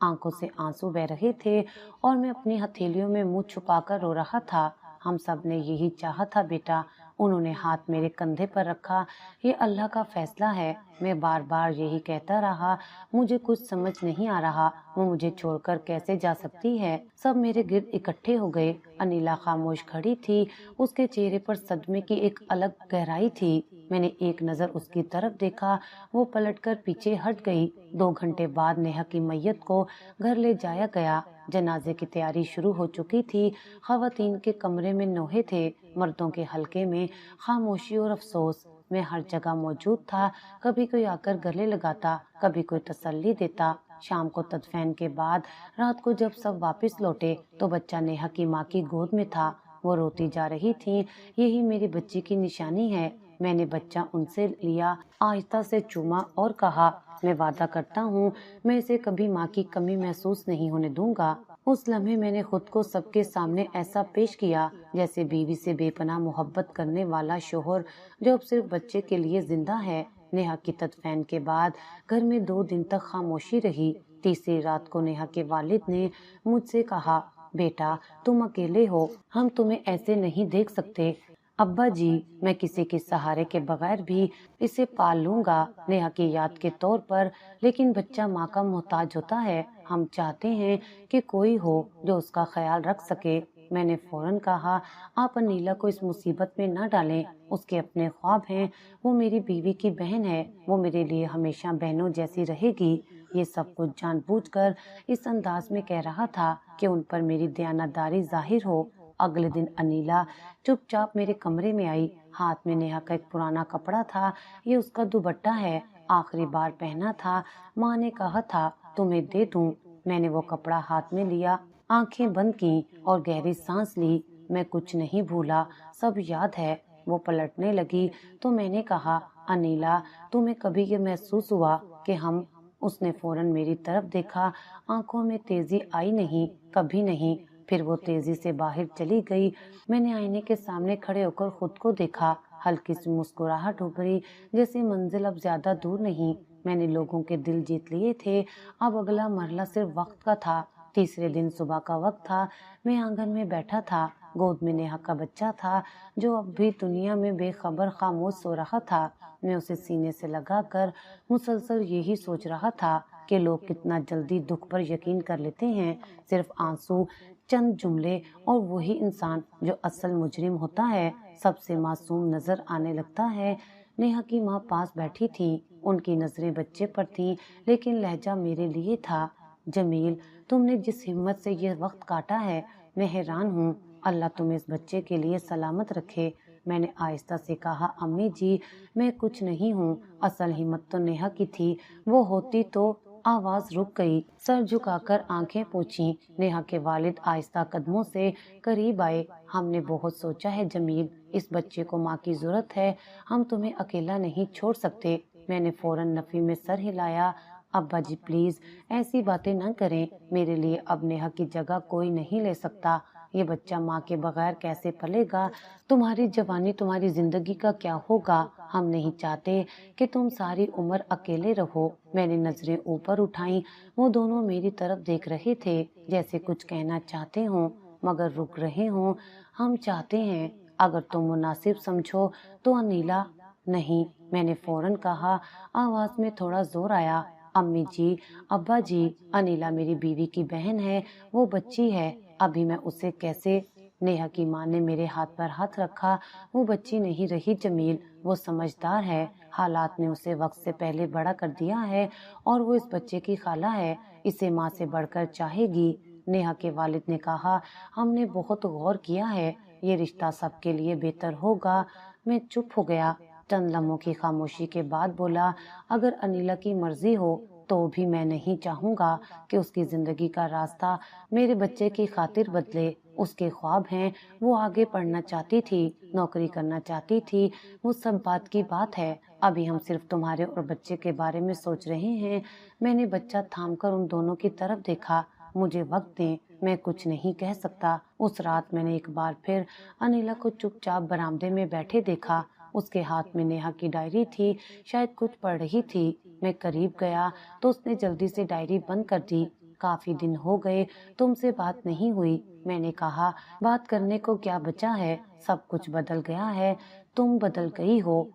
आंखों से आंसू बह रहे थे और मैं अपनी हथेलियों में मुंह छुपाकर रो रहा था। हम सब ने यही चाहा था बेटा, انہوں نے ہاتھ میرے کندھے پر رکھا۔ یہ اللہ کا فیصلہ ہے، میں بار بار یہی کہتا رہا۔ مجھے کچھ سمجھ نہیں آ رہا، وہ مجھے چھوڑ کر کیسے جا سکتی ہے۔ سب میرے گرد اکٹھے ہو گئے۔ انیلا خاموش کھڑی تھی، اس کے چہرے پر صدمے کی ایک الگ گہرائی تھی۔ میں نے ایک نظر اس کی طرف دیکھا، وہ پلٹ کر پیچھے ہٹ گئی۔ 2 گھنٹے بعد نیہا کی میت کو گھر لے جایا گیا۔ جنازے کی تیاری شروع ہو چکی تھی۔ خواتین کے کمرے میں نوحے تھے، مردوں کے حلقے میں خاموشی اور افسوس۔ میں ہر جگہ موجود تھا، کبھی کوئی آ کر گلے لگاتا، کبھی کوئی تسلی دیتا۔ شام کو تدفین کے بعد رات کو جب سب واپس لوٹے تو بچہ نیہا کی ماں کی گود میں تھا، وہ روتی جا رہی تھی۔ یہی میری بچی کی نشانی ہے۔ میں نے بچہ ان سے لیا، آہستہ سے چوما اور کہا، میں وعدہ کرتا ہوں میں اسے کبھی ماں کی کمی محسوس نہیں ہونے دوں گا۔ اس لمحے میں نے خود کو سب کے سامنے ایسا پیش کیا جیسے بیوی سے بے پناہ محبت کرنے والا شوہر جو اب صرف بچے کے لیے زندہ ہے۔ نیہا کی تدفین کے بعد گھر میں 2 دن تک خاموشی رہی۔ تیسری رات کو نیہا کے والد نے مجھ سے کہا، بیٹا تم اکیلے ہو، ہم تمہیں ایسے نہیں دیکھ سکتے۔ ابا جی، میں کسی کے سہارے کے بغیر بھی اسے پال لوں گا، نیہا کی یاد کے طور پر، لیکن بچہ ماں کا محتاج ہوتا ہے۔ ہم چاہتے ہیں کہ کوئی ہو جو اس کا خیال رکھ سکے۔ میں نے فوراً کہا، آپ انیلا کو اس مصیبت میں نہ ڈالیں، اس کے اپنے خواب ہیں، وہ میری بیوی کی بہن ہے، وہ میرے لیے ہمیشہ بہنوں جیسی رہے گی۔ یہ سب کچھ جان بوجھ کر اس انداز میں کہہ رہا تھا کہ ان پر میری دیانتداری ظاہر ہو۔ اگلے دن انیلا چپ چاپ میرے کمرے میں آئی، ہاتھ میں نیہا کا ایک پرانا کپڑا تھا، یہ اس کا دوپٹہ ہے، آخری بار پہنا تھا، ماں نے کہا تھا تمہیں دے دوں۔ میں نے وہ کپڑا ہاتھ میں لیا، آنکھیں بند کی اور گہری سانس لی۔ میں کچھ نہیں بھولا، سب یاد ہے۔ وہ پلٹنے لگی تو میں نے کہا، انیلا تمہیں کبھی یہ محسوس ہوا کہ ہم؟ اس نے فوراً میری طرف دیکھا، آنکھوں میں تیزی آئی نہیں، کبھی نہیں۔ پھر وہ تیزی سے باہر چلی گئی۔ میں نے آئینے کے سامنے کھڑے ہو کر خود کو دیکھا، ہلکی سی مسکراہٹ ابھری، جیسے منزل اب زیادہ دور نہیں۔ میں نے لوگوں کے دل جیت لیے تھے، اب اگلا مرحلہ صرف وقت کا تھا۔ تیسرے دن صبح کا وقت تھا، میں آنگن میں بیٹھا تھا، گود میں نیہا کا بچہ تھا جو اب بھی دنیا میں بے خبر خاموش سو رہا تھا۔ میں اسے سینے سے لگا کر مسلسل یہی سوچ رہا تھا کہ لوگ کتنا جلدی دکھ پر یقین کر لیتے ہیں، صرف آنسو، چند جملے، اور وہی انسان جو اصل مجرم ہوتا ہے سب سے معصوم نظر آنے لگتا ہے۔ نیہا کی ماں پاس بیٹھی تھی، ان کی نظریں بچے پر تھیں لیکن لہجہ میرے لیے تھا۔ جمیل، تم نے جس ہمت سے یہ وقت کاٹا ہے، میں حیران ہوں، اللہ تمہیں اس بچے کے لیے سلامت رکھے۔ میں نے آہستہ سے کہا، امی جی میں کچھ نہیں ہوں، اصل ہمت تو نیہا کی تھی، وہ ہوتی تو۔ آواز رک گئی، سر جھکا کر آنکھیں پوچھی۔ نیہا کے والد آہستہ قدموں سے قریب آئے۔ ہم نے بہت سوچا ہے جمیل، اس بچے کو ماں کی ضرورت ہے، ہم تمہیں اکیلا نہیں چھوڑ سکتے۔ میں نے فوراً نفی میں سر ہلایا۔ ابا جی پلیز ایسی باتیں نہ کریں، میرے لیے اب نیہا کی جگہ کوئی نہیں لے سکتا، یہ بچہ ماں کے بغیر کیسے پلے گا؟ تمہاری جوانی، تمہاری زندگی کا کیا ہوگا؟ ہم نہیں چاہتے کہ تم ساری عمر اکیلے رہو۔ میں نے نظریں اوپر اٹھائیں، وہ دونوں میری طرف دیکھ رہے تھے جیسے کچھ کہنا چاہتے ہوں مگر رک رہے ہوں۔ ہم چاہتے ہیں، اگر تم مناسب سمجھو تو انیلا۔ نہیں، میں نے فوراً کہا، آواز میں تھوڑا زور آیا، امی جی، ابا جی، انیلا میری بیوی کی بہن ہے، وہ بچی ہے، ابھی میں اسے کیسے؟ نیہا کی ماں نے میرے ہاتھ پر ہاتھ رکھا، وہ بچی نہیں رہی جمیل، وہ سمجھدار ہے، حالات نے اسے وقت سے پہلے بڑا کر دیا ہے اور وہ اس بچے کی خالہ ہے، اسے ماں سے بڑھ کر چاہے گی۔ نیہا کے والد نے کہا، ہم نے بہت غور کیا ہے، یہ رشتہ سب کے لیے بہتر ہوگا۔ میں چپ ہو گیا، چند لمحوں کی خاموشی کے بعد بولا، اگر انیلا کی مرضی ہو تو بھی میں نہیں چاہوں گا کہ اس کی زندگی کا راستہ میرے بچے کی خاطر بدلے۔ اس کے خواب ہیں، وہ آگے پڑھنا چاہتی تھی، نوکری کرنا چاہتی تھی، وہ سب بات کی بات ہے، ابھی ہم صرف تمہارے اور بچے کے بارے میں سوچ رہے ہیں۔ میں نے بچہ تھام کر ان دونوں کی طرف دیکھا، مجھے وقت دیں، میں کچھ نہیں کہہ سکتا۔ اس رات میں نے ایک بار پھر انیلا کو چپ چاپ برآمدے میں بیٹھے دیکھا، اس کے ہاتھ میں نیہا کی ڈائری تھی، شاید کچھ پڑھ رہی تھی۔ میں قریب گیا تو اس نے جلدی سے ڈائری بند کر دی۔ काफी दिन हो गए तुमसे बात नहीं हुई। मैंने कहा, बात करने को क्या बचा है, सब कुछ बदल गया है। तुम बदल गई हो,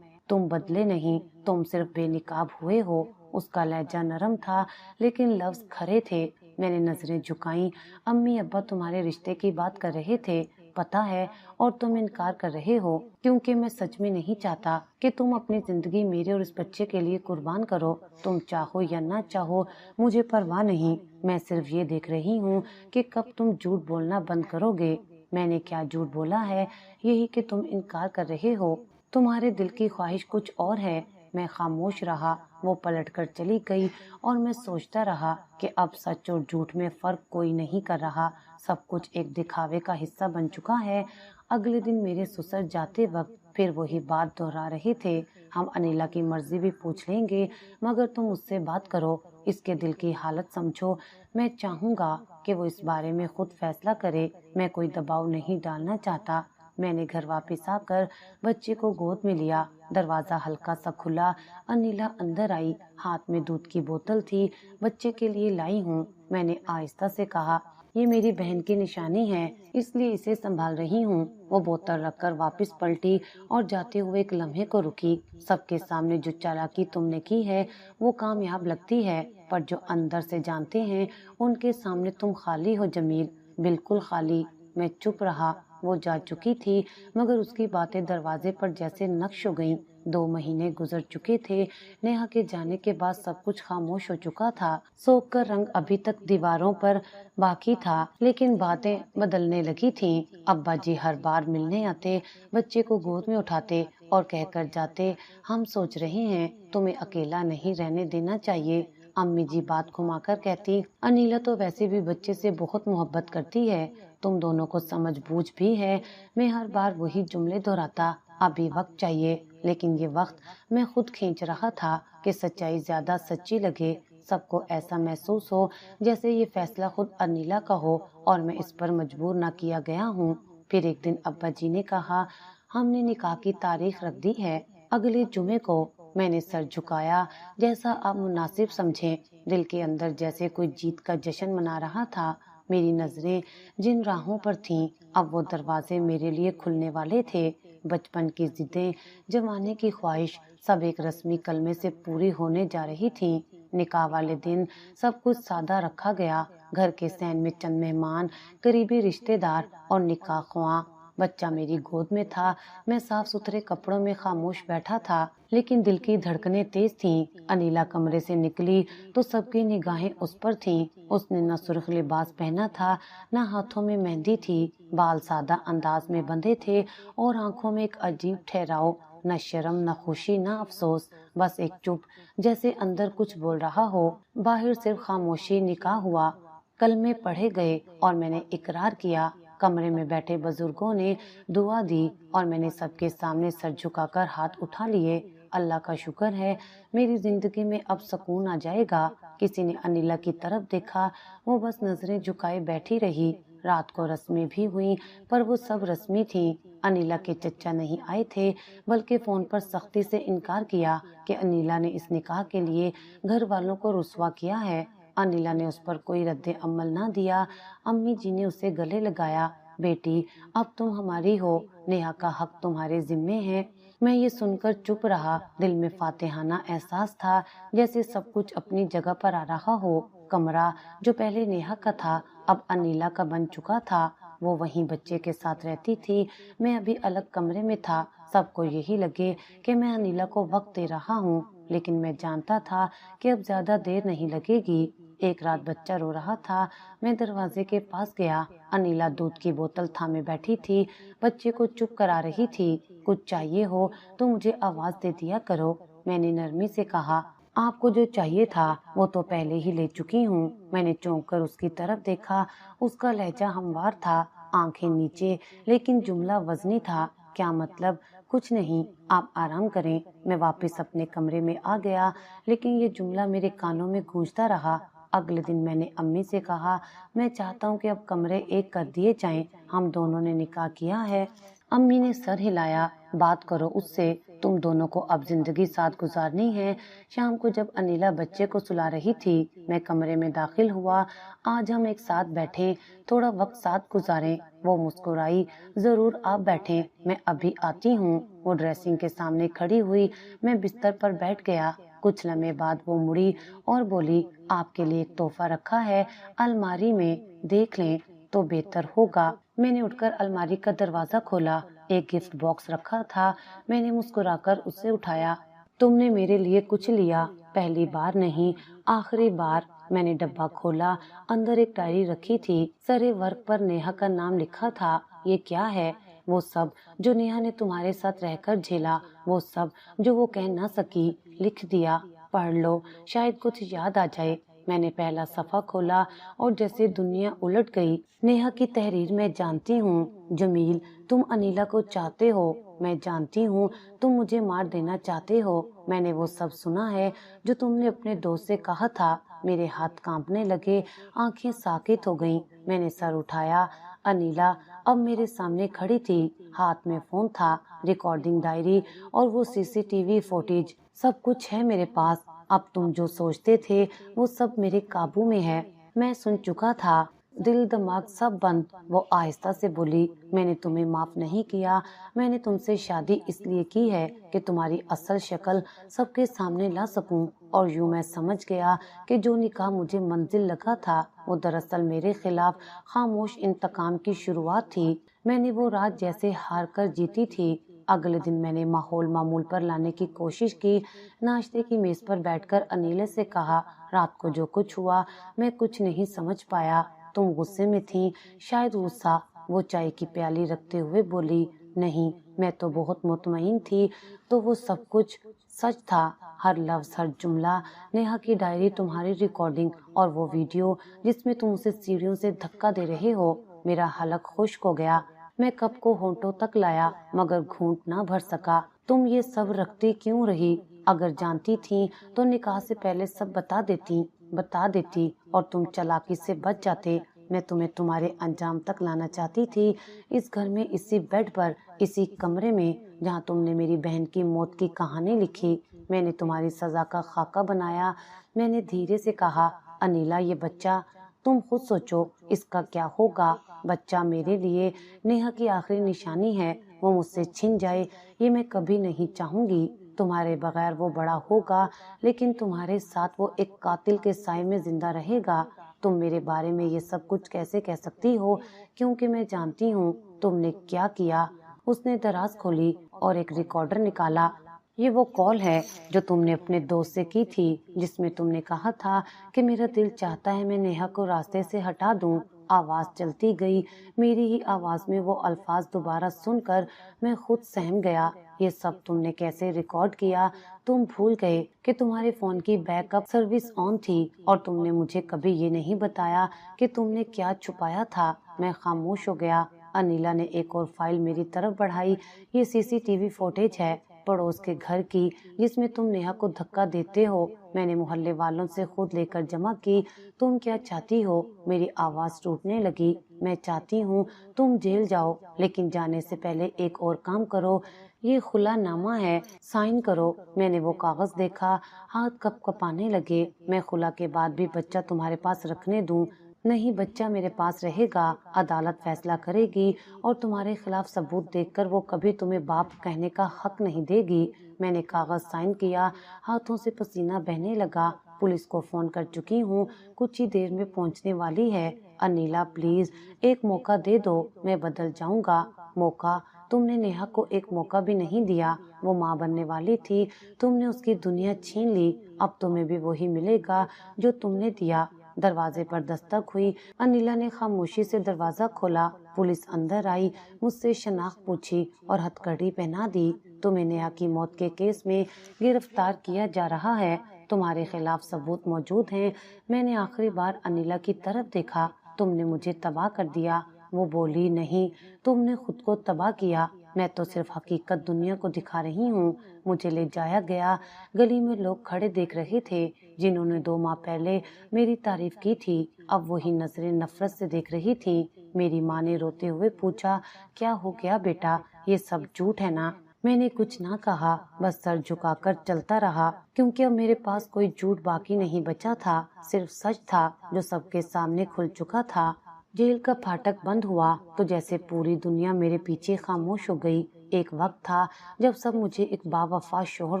तुम बदले नहीं, तुम सिर्फ बेनिकाब हुए हो। उसका लहजा नरम था लेकिन लफ्ज खरे थे। मैंने नजरें झुकाई। अम्मी अब्बा तुम्हारे रिश्ते की बात कर रहे थे, पता है, और तुम इनकार कर रहे हो क्योंकि मैं सच में नहीं चाहता कि तुम अपनी जिंदगी मेरे और इस बच्चे के लिए कुर्बान करो। तुम चाहो या ना चाहो, मुझे परवाह नहीं। मैं सिर्फ ये देख रही हूँ कि कब तुम झूठ बोलना बंद करोगे। मैंने क्या झूठ बोला है, यही कि तुम इनकार कर रहे हो। तुम्हारे दिल की ख्वाहिश कुछ और है। मैं खामोश रहा। वो पलटकर चली गई और मैं सोचता रहा कि अब सच और झूठ में फर्क कोई नहीं कर रहा। सब कुछ एक दिखावे का हिस्सा बन चुका है। अगले दिन मेरे ससुर जाते वक्त फिर वही बात दोहरा रहे थे। हम अनिला की मर्जी भी पूछ लेंगे, मगर तुम उससे बात करो, इसके दिल की हालत समझो। मैं चाहूंगा कि वो इस बारे में खुद फैसला करे। मैं कोई दबाव नहीं डालना चाहता। मैंने घर वापस आकर बच्चे को गोद में लिया। दरवाजा हल्का सा खुला। अनिला अंदर आई। हाथ में दूध की बोतल थी। बच्चे के लिए लाई हूँ, मैंने आहिस्ता से कहा। ये मेरी बहन की निशानी है, इसलिए इसे संभाल रही हूँ। वो बोतल रखकर वापस पलटी और जाते हुए एक लम्हे को रुकी। सबके सामने जो चालाकी तुमने की है वो कामयाब लगती है, पर जो अंदर से जानते हैं उनके सामने तुम खाली हो जमील, बिल्कुल खाली। मैं चुप रहा। वो जा चुकी थी मगर उसकी बातें दरवाजे पर जैसे नक्श हो गईं। 2 महीने गुजर चुके थे। नेहा के जाने के बाद सब कुछ खामोश हो चुका था। शोक का रंग अभी तक दीवारों पर बाकी था, लेकिन बातें बदलने लगी थीं। अब्बा जी हर बार मिलने आते, बच्चे को गोद में उठाते और कहकर जाते, हम सोच रहे हैं तुम्हें अकेला नहीं रहने देना चाहिए। अम्मी जी बात घुमाकर कहती, अनिला तो वैसे भी बच्चे से बहुत मोहब्बत करती है, तुम दोनों को समझ बूझ भी है। मैं हर बार वही जुमले दोहराता, अभी वक्त चाहिए, लेकिन ये वक्त मैं खुद खींच रहा था कि सच्चाई ज्यादा सच्ची लगे। सबको ऐसा महसूस हो जैसे ये फैसला खुद अनिला का हो और मैं इस पर मजबूर ना किया गया हूँ। फिर एक दिन अब्बा जी ने कहा, हमने निकाह की तारीख रख दी है, अगले जुमे को। मैंने सर झुकाया, जैसा आप मुनासिब समझें। दिल के अंदर जैसे कोई जीत का जश्न मना रहा था। मेरी नजरें जिन राहों पर थीं, अब वो दरवाजे मेरे लिए खुलने वाले थे। बचपन की जिद्दें, जमाने की ख्वाहिश, सब एक रस्मी कलमे से पूरी होने जा रही थीं। निकाह वाले दिन सब कुछ सादा रखा गया। घर के सैन में चंद मेहमान, करीबी रिश्तेदार और निकाह ख्वां। बच्चा मेरी गोद में था। मैं साफ सुथरे कपड़ों में खामोश बैठा था, लेकिन दिल की धड़कनें तेज थीं। अनिला कमरे से निकली तो सबकी निगाहें उस पर थीं। उसने न सुर्ख लिबास पहना था, न हाथों में मेहंदी थी। बाल सादा अंदाज में बंधे थे और आंखों में एक अजीब ठहराव, न शर्म, न खुशी, न अफसोस, बस एक चुप, जैसे अंदर कुछ बोल रहा हो, बाहर सिर्फ खामोशी। निकाह हुआ, कलमे पढ़े गए और मैंने इकरार किया। कमरे में बैठे बुजुर्गों ने दुआ दी और मैंने सबके सामने सर झुकाकर हाथ उठा लिए। अल्लाह का शुक्र है, मेरी जिंदगी में अब सुकून आ जाएगा। किसी ने अनिला की तरफ देखा, वो बस नजरें झुकाए बैठी रही। रात को रस्में भी हुई, पर वो सब रस्मी थी। अनिला के चचा नहीं आए थे, बल्कि फोन पर सख्ती से इनकार किया कि अनिला ने इस निकाह के लिए घर वालों को रुस्वा किया है। अनिला ने उस पर कोई रद्दे अमल ना दिया। अम्मी जी ने उसे गले लगाया, बेटी अब तुम हमारी हो, नेहा का हक तुम्हारे जिम्मे है। मैं ये सुनकर चुप रहा। दिल में फातिहाना एहसास था, जैसे सब कुछ अपनी जगह पर आ रहा हो। कमरा जो पहले नेहा का था अब अनिला का बन चुका था। वो वहीं बच्चे के साथ रहती थी, मैं अभी अलग कमरे में था। सबको यही लगे कि मैं अनिला को वक्त दे रहा हूँ, लेकिन मैं जानता था कि अब ज्यादा देर नहीं लगेगी। एक रात बच्चा रो रहा था, मैं दरवाजे के पास गया। अनिला दूध की बोतल थामे बैठी थी, बच्चे को चुप करा रही थी। कुछ चाहिए हो तो मुझे आवाज दे दिया करो, मैंने नरमी से कहा। आपको जो चाहिए था वो तो पहले ही ले चुकी हूँ। मैंने चौंक कर उसकी तरफ देखा। उसका लहजा हमवार था, आंखें नीचे, लेकिन जुमला वजनी था। क्या मतलब? कुछ नहीं, आप आराम करें। मैं वापस अपने कमरे में आ गया, लेकिन ये जुमला मेरे कानों में गूंजता रहा। अगले दिन मैंने अम्मी से कहा, मैं चाहता हूँ कि अब कमरे एक कर दिए जाएं। हम दोनों ने निकाह किया है, अम्मी ने सर हिलाया। बात करो उससे, तुम दोनों को अब जिंदगी साथ गुजारनी है। शाम को जब अनिला बच्चे को सुला रही थी, मैं कमरे में दाखिल हुआ। आज हम एक साथ बैठें, थोड़ा वक्त साथ गुजारें। वो मुस्कुराई। जरूर आप बैठें, मैं अभी आती हूँ। वो ड्रेसिंग के सामने खड़ी हुई। मैं बिस्तर पर बैठ गया। कुछ लम्हे बाद वो मुड़ी और बोली, आपके लिए एक तोहफा रखा है, अलमारी में, देख लें तो बेहतर होगा। मैंने उठकर अलमारी का दरवाजा खोला। एक गिफ्ट बॉक्स रखा था। मैंने मुस्कुराकर उसे उठाया। तुमने मेरे लिए कुछ लिया? पहली बार नहीं, आखिरी बार। मैंने डब्बा खोला। अंदर एक डायरी रखी थी। सरे वर्क पर नेहा का नाम लिखा था। ये क्या है? वो सब जो नेहा ने तुम्हारे साथ रहकर झेला, वो सब जो वो कह ना सकी, लिख दिया। पढ़ लो, शायद कुछ याद आ जाए। मैंने पहला सफा खोला और जैसे दुनिया उलट गई। नेहा की तहरीर, मैं जानती हूँ जमील, तुम अनीला को चाहते हो। मैं जानती हूँ तुम मुझे मार देना चाहते हो। मैंने वो सब सुना है जो तुमने अपने दोस्त से कहा था। मेरे हाथ कांपने लगे, आंखें साकित हो गईं। मैंने सर उठाया। अनीला अब मेरे सामने खड़ी थी। हाथ में फोन था, रिकॉर्डिंग डायरी और वो सीसीटीवी फुटेज, सब कुछ है मेरे पास। अब तुम जो सोचते थे वो सब मेरे काबू में है। मैं सुन चुका था, दिल दिमाग सब बंद। वो आहिस्ता से बोली, मैंने तुम्हें माफ नहीं किया। मैंने तुमसे शादी इसलिए की है कि तुम्हारी असल शक्ल सबके सामने ला सकूं। और यूं मैं समझ गया कि जो निकाह मुझे मंजिल लगा था, वो दरअसल मेरे खिलाफ खामोश इंतकाम की शुरुआत थी। मैंने वो रात जैसे हार कर जीती थी। अगले दिन मैंने माहौल मामूल पर लाने की कोशिश की। नाश्ते की मेज पर बैठकर अनीले से कहा, रात को जो कुछ हुआ मैं कुछ नहीं समझ पाया। तुम गुस्से में थी, शायद गुस्सा। वो चाय की प्याली रखते हुए बोली, नहीं, मैं तो बहुत मुतमईन थी। तो वो सब कुछ सच था, हर लफ्ज, हर जुमला। नेहा की डायरी, तुम्हारी रिकॉर्डिंग और वो वीडियो जिसमें तुम उसे सीढ़ियों से धक्का दे रहे हो। मेरा हलक खुश्क हो गया। मैं कप को होंठों तक लाया मगर घूंट ना भर सका। तुम ये सब रखती क्यों रही? अगर जानती थी तो निकाह से पहले सब बता देती और तुम चालाकी से बच जाते। मैं तुम्हें तुम्हारे अंजाम तक लाना चाहती थी, इस घर में, इसी बेड पर, इसी कमरे में जहाँ तुमने मेरी बहन की मौत की कहानी लिखी। मैंने तुम्हारी सजा का खाका बनाया। मैंने धीरे से कहा, अनीला, ये बच्चा, तुम खुद सोचो इसका क्या होगा। बच्चा मेरे लिए नेहा की आखिरी निशानी है। वो मुझसे छिन जाए ये मैं कभी नहीं चाहूंगी। तुम्हारे बगैर वो बड़ा होगा, लेकिन तुम्हारे साथ वो एक कातिल के साए में जिंदा रहेगा। तुम मेरे बारे में ये सब कुछ कैसे कह सकती हो? क्योंकि मैं जानती हूँ तुमने क्या किया। उसने दराज खोली और एक रिकॉर्डर निकाला। ये वो कॉल है जो तुमने अपने दोस्त से की थी, जिसमें तुमने कहा था कि मेरा दिल चाहता है मैं नेहा को रास्ते से हटा दूं। आवाज चलती गई। मेरी ही आवाज में वो अल्फाज दोबारा सुनकर मैं खुद सहम गया। ये सब तुमने कैसे रिकॉर्ड किया? तुम भूल गए कि तुम्हारे फोन की बैकअप सर्विस ऑन थी और तुमने मुझे कभी ये नहीं बताया कि तुमने क्या छुपाया था। मैं खामोश हो गया। अनीला ने एक और फाइल मेरी तरफ बढ़ाई। ये सीसीटीवी फुटेज है पड़ोस के घर की, जिसमें तुम नेहा को धक्का देते हो। मैंने मोहल्ले वालों से खुद लेकर जमा की। तुम क्या चाहती हो? मेरी आवाज टूटने लगी। मैं चाहती हूँ तुम जेल जाओ, लेकिन जाने से पहले एक और काम करो। ये खुलानामा है, साइन करो। मैंने वो कागज देखा, हाथ कप कपाने लगे। मैं खुला के बाद भी बच्चा तुम्हारे पास रखने दूं? नहीं, बच्चा मेरे पास रहेगा। अदालत फैसला करेगी और तुम्हारे खिलाफ सबूत देखकर वो कभी तुम्हें बाप कहने का हक नहीं देगी। मैंने कागज साइन किया। हाथों से पसीना बहने लगा। पुलिस को फोन कर चुकी हूँ, कुछ ही देर में पहुँचने वाली है। अनीला, प्लीज एक मौका दे दो, मैं बदल जाऊंगा। मौका? तुमने नेहा को एक मौका भी नहीं दिया। वो माँ बनने वाली थी, तुमने उसकी दुनिया छीन ली। अब तुम्हें भी वही मिलेगा जो तुमने दिया। दरवाजे पर दस्तक हुई। अनीला ने खामोशी से दरवाजा खोला। पुलिस अंदर आई, मुझसे शनाख्त पूछी और हथकड़ी पहना दी। तुम्हें नेहा की मौत के केस में गिरफ्तार किया जा रहा है। तुम्हारे खिलाफ सबूत मौजूद हैं। मैंने आखिरी बार अनीला की तरफ देखा। तुमने मुझे तबाह कर दिया। वो बोली, नहीं, तुमने खुद को तबाह किया। میں تو صرف حقیقت دنیا کو دکھا رہی ہوں۔ مجھے لے جایا گیا، گلی میں لوگ کھڑے دیکھ رہے تھے جنہوں نے 2 ماہ پہلے میری تعریف کی تھی، اب وہی نظریں نفرت سے دیکھ رہی تھی۔ میری ماں نے روتے ہوئے پوچھا، کیا ہو گیا بیٹا، یہ سب جھوٹ ہے نا؟ میں نے کچھ نہ کہا، بس سر جھکا کر چلتا رہا، کیونکہ اب میرے پاس کوئی جھوٹ باقی نہیں بچا تھا، صرف سچ تھا جو سب کے سامنے کھل چکا تھا۔ جیل کا پھاٹک بند ہوا تو جیسے پوری دنیا میرے پیچھے خاموش ہو گئی۔ ایک وقت تھا جب سب مجھے ایک باوفا شوہر،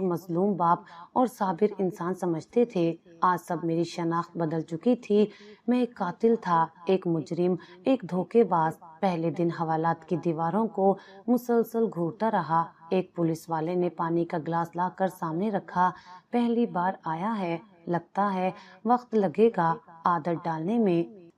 مظلوم باپ اور صابر انسان سمجھتے تھے۔ آج سب میری شناخت بدل چکی تھی۔ میں ایک قاتل تھا، ایک مجرم، ایک دھوکے باز۔ پہلے دن حوالات کی دیواروں کو مسلسل گھورتا رہا۔ ایک پولیس والے نے پانی کا گلاس لا کر سامنے رکھا۔ پہلی بار آیا ہے، لگتا ہے وقت لگے گا عادت ڈالنے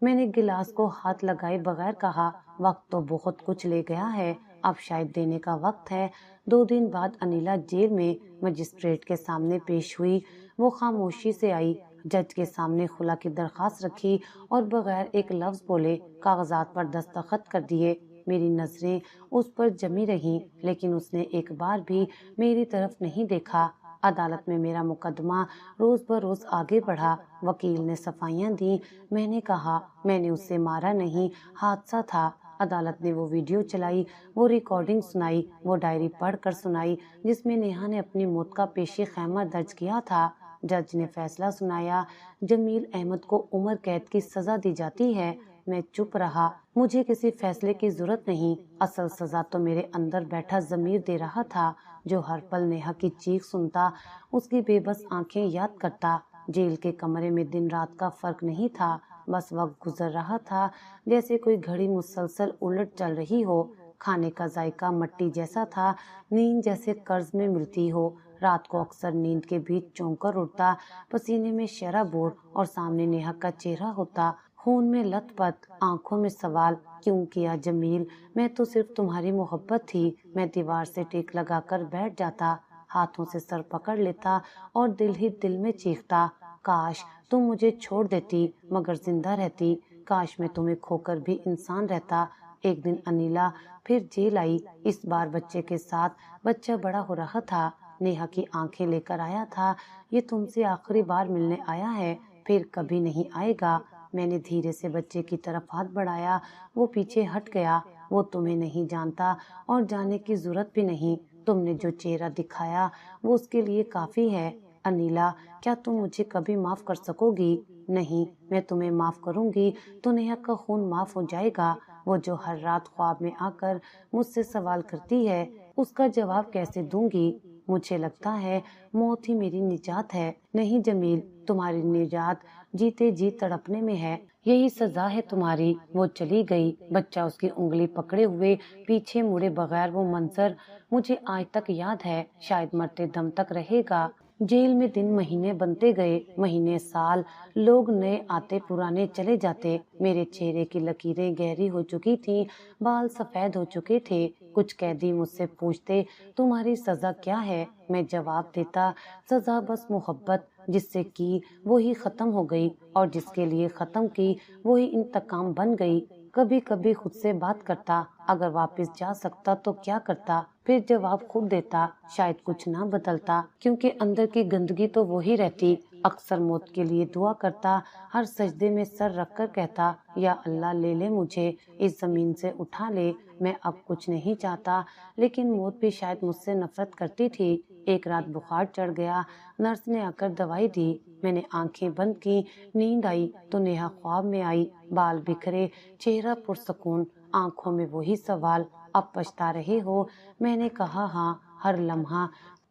میں نے گلاس کو ہاتھ لگائے بغیر کہا، وقت تو بہت کچھ لے گیا ہے، اب شاید دینے کا وقت ہے۔ 2 دن بعد انیلا جیل میں مجسٹریٹ کے سامنے پیش ہوئی۔ وہ خاموشی سے آئی، جج کے سامنے خلا کی درخواست رکھی اور بغیر ایک لفظ بولے کاغذات پر دستخط کر دیے۔ میری نظریں اس پر جمی رہیں، لیکن اس نے ایک بار بھی میری طرف نہیں دیکھا۔ عدالت میں میرا مقدمہ روز بروز آگے بڑھا۔ وکیل نے صفائیاں دیں۔ میں نے کہا، میں نے اسے مارا نہیں، حادثہ تھا۔ عدالت نے وہ ویڈیو چلائی، وہ ریکارڈنگ سنائی، وہ ڈائری پڑھ کر سنائی جس میں نیہا نے اپنی موت کا پیشی خیمہ درج کیا تھا۔ جج نے فیصلہ سنایا، جمیل احمد کو عمر قید کی سزا دی جاتی ہے۔ میں چپ رہا، مجھے کسی فیصلے کی ضرورت نہیں، اصل سزا تو میرے اندر بیٹھا ضمیر دے رہا تھا، جو ہر پل نیہا کی چیخ سنتا، اس کی بے بس آنکھیں یاد کرتا۔ جیل کے کمرے میں دن رات کا فرق نہیں تھا، بس وقت گزر رہا تھا جیسے کوئی گھڑی مسلسل الٹ چل رہی ہو۔ کھانے کا ذائقہ مٹی جیسا تھا، نیند جیسے قرض میں ملتی ہو۔ رات کو اکثر نیند کے بیچ چونک کر اٹھتا، پسینے میں شرابور اور سامنے نیہا کا چہرہ ہوتا، خون میں لت پت، آنکھوں میں سوال، کیوں کیا جمیل؟ میں تو صرف تمہاری محبت تھی۔ میں دیوار سے ٹیک لگا کر بیٹھ جاتا، ہاتھوں سے سر پکڑ لیتا اور دل ہی دل میں چیختا، کاش تم مجھے چھوڑ دیتی مگر زندہ رہتی، کاش میں تمہیں کھو کر بھی انسان رہتا۔ ایک دن انیلا پھر جیل آئی، اس بار بچے کے ساتھ۔ بچہ بڑا ہو رہا تھا، نیہا کی آنکھیں لے کر آیا تھا۔ یہ تم سے آخری بار ملنے آیا ہے، پھر کبھی نہیں آئے گا۔ میں نے دھیرے سے بچے کی طرف ہاتھ بڑھایا، وہ پیچھے ہٹ گیا۔ وہ تمہیں نہیں جانتا اور جانے کی ضرورت بھی نہیں، تم نے جو چہرہ دکھایا وہ اس کے لیے کافی ہے۔ انیلا، کیا تم مجھے کبھی معاف کر سکو گی؟ نہیں، میں تمہیں معاف کروں گی تو نیہا کا خون معاف ہو جائے گا۔ وہ جو ہر رات خواب میں آ کر مجھ سے سوال کرتی ہے، اس کا جواب کیسے دوں گی؟ مجھے لگتا ہے موت ہی میری نجات ہے۔ نہیں جمیل، تمہاری نجات جیتے جی تڑپنے میں ہے، یہی سزا ہے تمہاری۔ وہ چلی گئی، بچہ اس کی انگلی پکڑے ہوئے پیچھے مڑے بغیر، وہ منظر مجھے آج تک یاد ہے، شاید مرتے دم تک رہے گا۔ جیل میں دن مہینے بنتے گئے، مہینے سال، لوگ نئے آتے پرانے چلے جاتے۔ میرے چہرے کی لکیریں گہری ہو چکی تھیں، بال سفید ہو چکے تھے۔ کچھ قیدی مجھ سے پوچھتے، تمہاری سزا کیا ہے؟ میں جواب دیتا، سزا بس محبت، جس سے کی وہی ختم ہو گئی، اور جس کے لیے ختم کی وہی انتقام بن گئی۔ کبھی کبھی خود سے بات کرتا، اگر واپس جا سکتا تو کیا کرتا؟ پھر جواب خود دیتا، شاید کچھ نہ بدلتا، کیونکہ اندر کی گندگی تو وہی رہتی۔ اکثر موت کے لیے دعا کرتا، ہر سجدے میں سر رکھ کر کہتا، یا اللہ لے لے مجھے، اس زمین سے اٹھا لے، میں اب کچھ نہیں چاہتا۔ لیکن موت بھی شاید مجھ سے نفرت کرتی تھی۔ ایک رات بخار چڑھ گیا، نرس نے آ کر دوائی دی، میں نے آنکھیں بند کی، نیند آئی تو نیہا خواب میں آئی، بال بکھرے، چہرہ پرسکون، آنکھوں میں وہی سوال، اب پچھتا رہے ہو؟ میں نے کہا ہاں، ہر لمحہ۔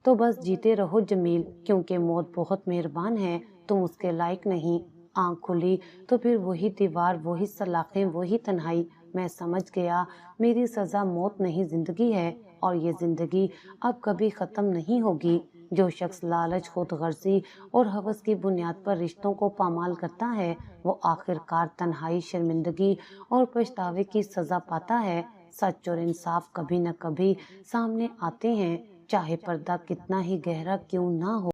تو بس جیتے رہو جمیل، کیونکہ موت بہت مہربان ہے، تم اس کے لائق نہیں۔ آنکھ کھلی تو پھر وہی دیوار، وہی سلاخیں، وہی تنہائی۔ میں سمجھ گیا میری سزا موت نہیں، زندگی ہے، اور یہ زندگی اب کبھی ختم نہیں ہوگی۔ جو شخص لالچ، خود غرضی اور ہوس کی بنیاد پر رشتوں کو پامال کرتا ہے، وہ آخر کار تنہائی، شرمندگی اور پچھتاوے کی سزا پاتا ہے۔ سچ اور انصاف کبھی نہ کبھی سامنے آتے ہیں، چاہے پردہ کتنا ہی گہرا کیوں نہ ہو۔